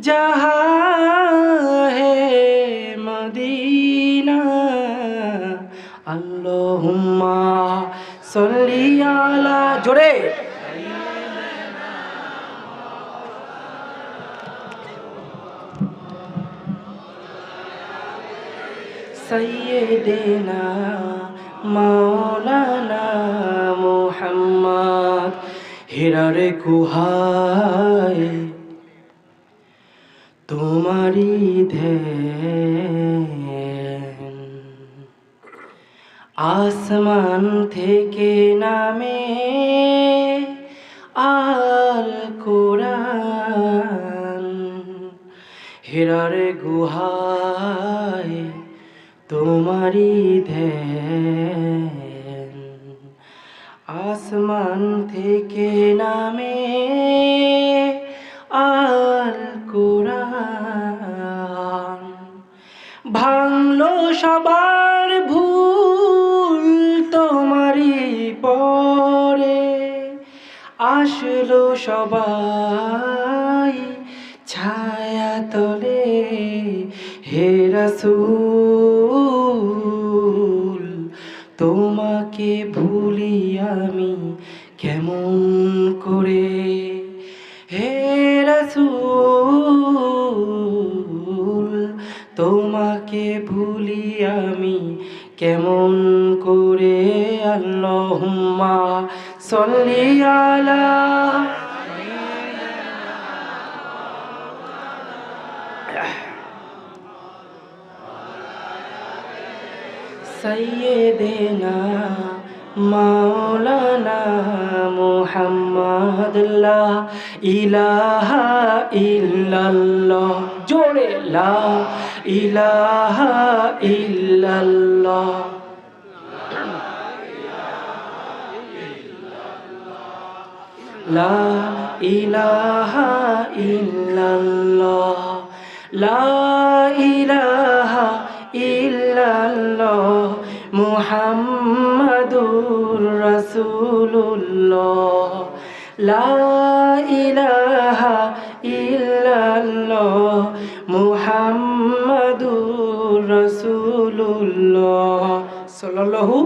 जहाँ है मदीना अल्लाहुम्मा सल्ली अला जोड़े सय्यिदना मौलाना मुहम्मद हिरार गुहाय तुम्हारी ধ্যান आसमान থেকে নামে আল কোরআন হিরার গুহায় তোমারি ধ্যান আসমান থেকে নামে আল কোরআন ভাঙলো সবার ভুল তোমারি পরে আসলো সবাই ছায়া তলে হে রাসূল তোমাকে ভুলি আমি কেমন করে হে রাসূল তোমাকে ভুলি আমি কেমন করে আল্লাহুম্মা সল্লি আলা सय्यिदना मौलाना मुहम्मद ला इलाहा इल्लल्लाह जोड़े ला इलाहा इल्लल्लाह ला इलाहा इल्लल्लाह ला इलाहा इल्लल्लाह मुहम्मदुर रसूलुल्लाह ला इलाहा इल्लल्लाह मुहम्मदुर रसूलुल्लाह सल्लल्लाहु